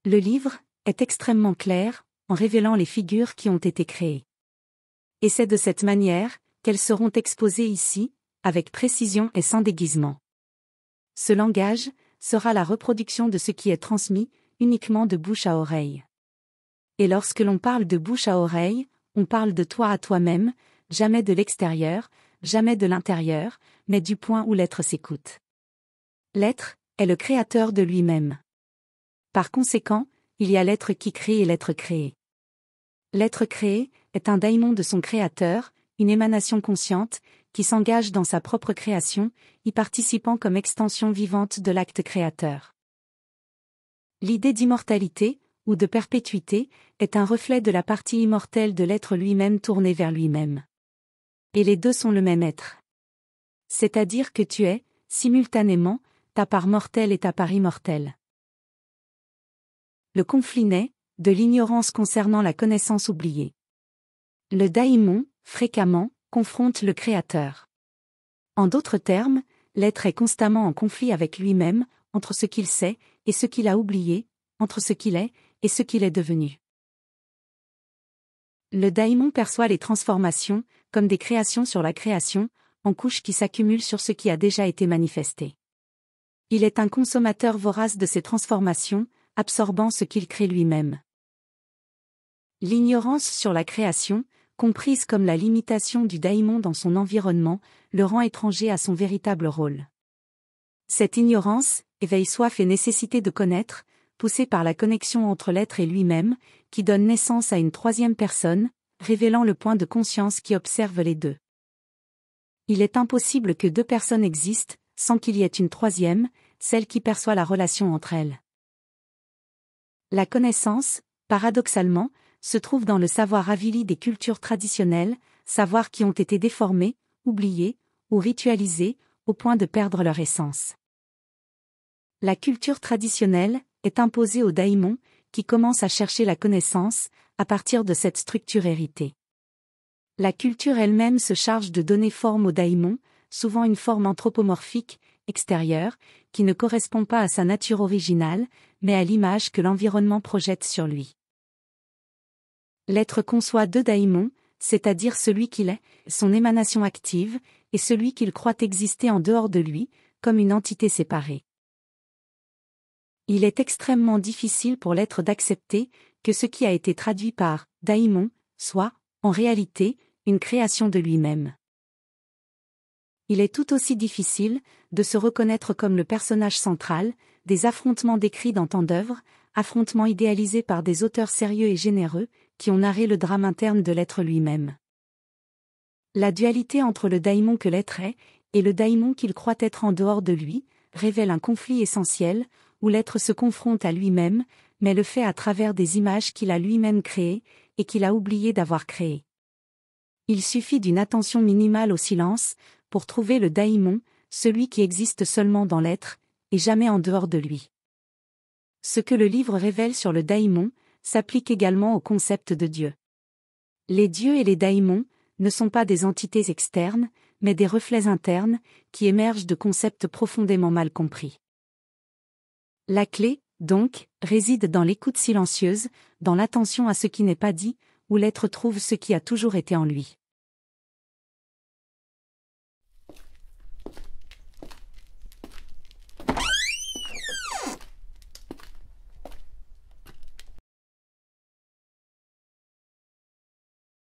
Le livre est extrêmement clair, en révélant les figures qui ont été créées. Et c'est de cette manière qu'elles seront exposées ici, avec précision et sans déguisement. Ce langage sera la reproduction de ce qui est transmis, uniquement de bouche à oreille. Et lorsque l'on parle de bouche à oreille, on parle de toi à toi-même, jamais de l'extérieur, jamais de l'intérieur, mais du point où l'être s'écoute. L'être est le créateur de lui-même. Par conséquent, il y a l'être qui crée et l'être créé. L'être créé est un daimon de son créateur, une émanation consciente, qui s'engage dans sa propre création, y participant comme extension vivante de l'acte créateur. L'idée d'immortalité, ou de perpétuité, est un reflet de la partie immortelle de l'être lui-même tournée vers lui-même. Et les deux sont le même être. C'est-à-dire que tu es, simultanément, ta part mortelle et ta part immortelle. Le conflit naît de l'ignorance concernant la connaissance oubliée. Le daimon, fréquemment, confronte le créateur. En d'autres termes, l'être est constamment en conflit avec lui-même, entre ce qu'il sait et ce qu'il a oublié, entre ce qu'il est et ce qu'il est devenu. Le daimon perçoit les transformations comme des créations sur la création, en couches qui s'accumulent sur ce qui a déjà été manifesté. Il est un consommateur vorace de ces transformations, absorbant ce qu'il crée lui-même. L'ignorance sur la création, comprise comme la limitation du daimon dans son environnement, le rend étranger à son véritable rôle. Cette ignorance éveille soif et nécessité de connaître, poussée par la connexion entre l'être et lui-même, qui donne naissance à une troisième personne, révélant le point de conscience qui observe les deux. Il est impossible que deux personnes existent, sans qu'il y ait une troisième, celle qui perçoit la relation entre elles. La connaissance, paradoxalement, se trouve dans le savoir avili des cultures traditionnelles, savoirs qui ont été déformés, oubliés, ou ritualisés, au point de perdre leur essence. La culture traditionnelle est imposée au daimon, qui commence à chercher la connaissance, à partir de cette structure héritée. La culture elle-même se charge de donner forme au daimon, souvent une forme anthropomorphique, extérieure, qui ne correspond pas à sa nature originale, mais à l'image que l'environnement projette sur lui. L'être conçoit deux daimons, c'est-à-dire celui qu'il est, son émanation active, et celui qu'il croit exister en dehors de lui, comme une entité séparée. Il est extrêmement difficile pour l'être d'accepter que ce qui a été traduit par « daimon » soit, en réalité, une création de lui-même. Il est tout aussi difficile de se reconnaître comme le personnage central des affrontements décrits dans tant d'œuvres, affrontements idéalisés par des auteurs sérieux et généreux, qui ont narré le drame interne de l'être lui-même. La dualité entre le daimon que l'être est, et le daimon qu'il croit être en dehors de lui, révèle un conflit essentiel, où l'être se confronte à lui-même, mais le fait à travers des images qu'il a lui-même créées, et qu'il a oublié d'avoir créées. Il suffit d'une attention minimale au silence, pour trouver le daimon, celui qui existe seulement dans l'être, et jamais en dehors de lui. Ce que le livre révèle sur le daimon, s'applique également au concept de Dieu. Les dieux et les daimons ne sont pas des entités externes, mais des reflets internes, qui émergent de concepts profondément mal compris. La clé, donc, réside dans l'écoute silencieuse, dans l'attention à ce qui n'est pas dit, où l'être trouve ce qui a toujours été en lui.